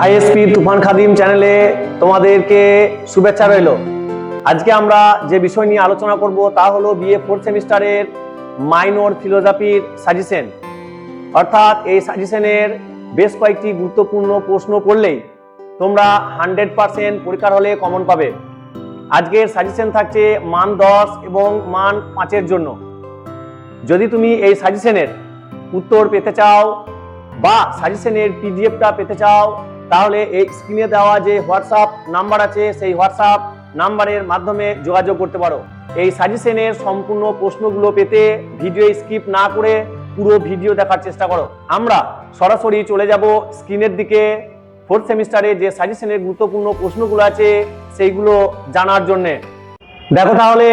ISP তুফান খাদিম চ্যানেলে তোমাদেরকে শুভেচ্ছা রইল। আজকে আমরা যে বিষয় নিয়ে আলোচনা করব তা হলো বিএ 4th সেমিস্টারের মাইনর ফিলোসফির সাজেশন। অর্থাৎ এই সাজেশনের বেশ কয়েকটি গুরুত্বপূর্ণ প্রশ্ন করলেই তোমরা 100% পরীক্ষার হলে কমন পাবে। আজকের সাজেশন থাকছে মান 10 এবং মান 5-এর জন্য। যদি তুমি এই সাজেশনের উত্তর পেতে চাও বা সাজেশনের পিডিএফটা পেতে চাও, তাহলে এই স্ক্রিনে দেওয়া যে হোয়াটসঅ্যাপ নাম্বার আছে সেই হোয়াটসঅ্যাপ নাম্বারের মাধ্যমে যোগাযোগ করতে পারো। এই সাজেশনের সম্পূর্ণ প্রশ্নগুলো পেতে ভিডিও স্কিপ না করে পুরো ভিডিও দেখার চেষ্টা করো। আমরা সরাসরি চলে যাব স্ক্রিনের দিকে 4th সেমিস্টারে যে সাজেশনের গুরুত্বপূর্ণ প্রশ্নগুলো আছে সেইগুলো জানার জন্য। দেখো তাহলে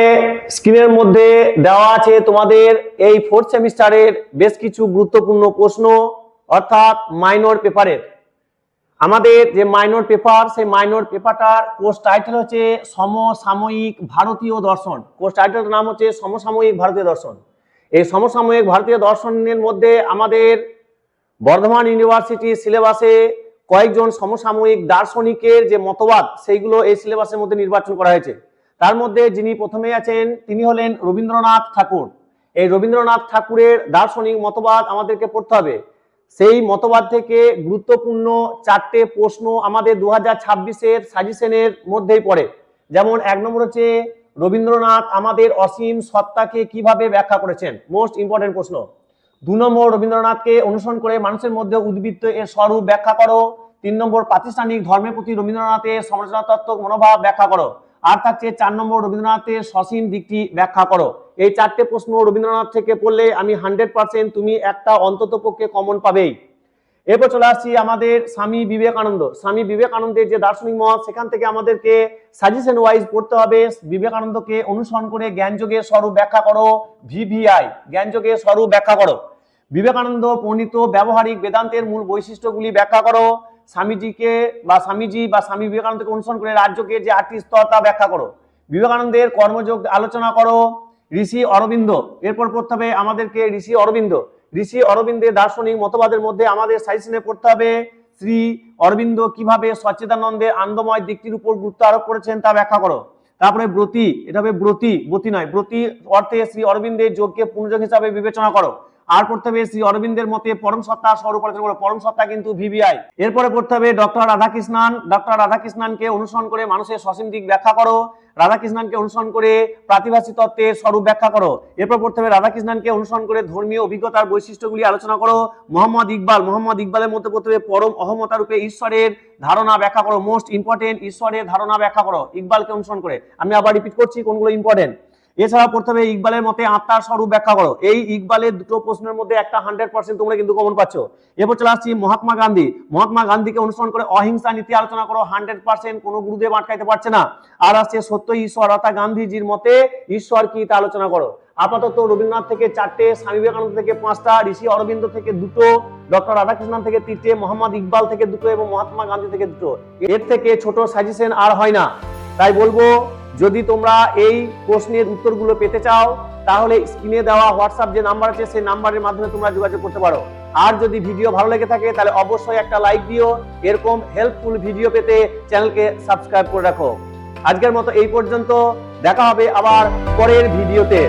স্ক্রিনের মধ্যে দেওয়া আছে তোমাদের এই 4th সেমিস্টারের বেশ কিছু গুরুত্বপূর্ণ প্রশ্ন, অর্থাৎ মাইনর পেপারের। আমাদের যে মাইনর পেপার, সেই মাইনর পেপারটার কোর্স টাইটেল হচ্ছে সমসাময়িক ভারতীয় দর্শন। কোর্স টাইটেলটার নাম হচ্ছে সমসাময়িক ভারতীয় দর্শন। এই সমসাময়িক ভারতীয় দর্শনের মধ্যে আমাদের বর্ধমান ইউনিভার্সিটির সিলেবাসে কয়েকজন সমসাময়িক দার্শনিকের যে মতবাদ সেইগুলো এই সিলেবাসের মধ্যে নির্বাচন করা হয়েছে। তার মধ্যে যিনি প্রথমে আছেন তিনি হলেন রবীন্দ্রনাথ ঠাকুর। এই রবীন্দ্রনাথ ঠাকুরের দার্শনিক মতবাদ আমাদেরকে পড়তে হবে। সেই মতবাদ থেকে গুরুত্বপূর্ণ 4টে প্রশ্ন আমাদের 2026-এর সাজেশনের মধ্যেই পড়ে। যেমন 1 নম্বর হচ্ছে রবীন্দ্রনাথ আমাদের অসীম সত্তাকে কিভাবে ব্যাখ্যা করেছেন, মোস্ট ইম্পর্টেন্ট প্রশ্ন। 2 নম্বর রবীন্দ্রনাথকে অনুসরণ করে মানুষের মধ্যে উদ্বৃত্ত এর স্বরূপ ব্যাখ্যা করো। 3 নম্বর প্রাতিষ্ঠানিক ধর্মের প্রতি রবীন্দ্রনাথের সমালোচনাত্মক মনোভাব ব্যাখ্যা করো। আর থাকছে 4 নম্বর রবীন্দ্রনাথের সসীম দিকটি ব্যাখ্যা করো। এই 4টে প্রশ্ন রবীন্দ্রনাথ থেকে পড়লে আমি 100% তুমি একটা অন্তত পক্ষে কমন পাবেই। এরপর চলে আসছি আমাদের স্বামী বিবেকানন্দ। স্বামী বিবেকানন্দের যে দার্শনিক মত, সেখান থেকে আমাদেরকে সাজেশন ওয়াইজ পড়তে হবে। বিবেকানন্দকে অনুসরণ করে জ্ঞানযোগের স্বরূপ ব্যাখ্যা করো, ভিভিআই জ্ঞানযোগের স্বরূপ ব্যাখ্যা করো। বিবেকানন্দ প্রণীত ব্যবহারিক বেদান্তের মূল বৈশিষ্ট্যগুলি ব্যাখ্যা করো। স্বামী বিবেকানন্দকে অনুসরণ করে রাজযোগের যে 8টি স্তর তা ব্যাখ্যা করো। বিবেকানন্দের কর্মযোগ আলোচনা করো। ঋষি অরবিন্দ, এরপর পড়তে হবে আমাদেরকে ঋষি অরবিন্দের দার্শনিক মতবাদের মধ্যে আমাদের সাজেশনে পড়তে হবে শ্রী অরবিন্দ কিভাবে সচ্চিদানন্দের আনন্দময় দিকটির উপর গুরুত্ব আরোপ করেছেন তা ব্যাখ্যা করো। তারপরে ব্রতী, এটা হবে ব্রতী নয়, ব্রতী অর্থে শ্রী অরবিন্দের যোগকে পূর্ণযোগ হিসাবে বিবেচনা করো। আর পড়তে হবে শ্রী অরবিন্দের মতে পরম সত্তা স্বরূপ আলোচনা করো। পরম সত্তা কিন্তু ভিভিআই। এরপরে পড়তে হবে ডক্টর রাধাকৃষ্ণনকে অনুসরণ করে মানুষের সসীম দিক ব্যাখ্যা করো। রাধাকৃষ্ণনকে অনুসরণ করে প্রাতিভাসিক তত্ত্বের স্বরূপ ব্যাখ্যা করো। এরপর পড়তে হবে রাধাকৃষ্ণনকে অনুসরণ করে ধর্মীয় অভিজ্ঞতার বৈশিষ্ট্যগুলি আলোচনা করো। মোহাম্মদ ইকবালের মধ্যে পড়তে হবে পরম অহমতা রূপে ঈশ্বরের ধারণা ব্যাখ্যা করো। মোস্ট ইম্পর্টেন্ট, ঈশ্বরের ধারণা ব্যাখ্যা করো ইকবালকে অনুসরণ করে। আমি আবার রিপিট করছি কোনগুলো ইম্পর্টেন্ট। এছাড়া পড়তে হবে ইকবালের মতে আত্মার স্বরূপ ব্যাখ্যা করো। এই ইকবালের দুটো প্রশ্নের মধ্যে একটা 100% তোমরা কিন্তু কমন পাচ্ছ। এরপর চলে আসছি মহাত্মা গান্ধীকে অনুসরণ করে অহিংসা নীতি আলোচনা করো। 100% কোনো গুরুদেব আটকাইতে পারছে না। আর আসছে সত্য ঈশ্বর, অর্থাৎ গান্ধীজির মতে ঈশ্বর কি তা আলোচনা করো। আপাতত রবীন্দ্রনাথ থেকে 4টে, স্বামী বিবেকানন্দ থেকে 5টা, ঋষি অরবিন্দ থেকে 2টো, ডক্টর রাধাকৃষ্ণন থেকে 3টে, মোহাম্মদ ইকবাল থেকে 2টো এবং মহাত্মা গান্ধী থেকে 2টো। এর থেকে ছোট সাজেশন আর হয় না। তাই বলবো, যদি তোমরা এই প্রশ্নের উত্তরগুলো পেতে চাও, তাহলে স্ক্রিনে দেওয়া হোয়াটসঅ্যাপ যে নাম্বার আছে সেই নাম্বারের মাধ্যমে তোমরা যোগাযোগ করতে পারো। আর যদি ভিডিও ভালো লেগে থাকে তাহলে অবশ্যই একটা লাইক দিও। এরকম হেল্পফুল ভিডিও পেতে চ্যানেলকে সাবস্ক্রাইব করে রাখো। আজকের মতো এই পর্যন্ত, দেখা হবে আবার পরের ভিডিওতে।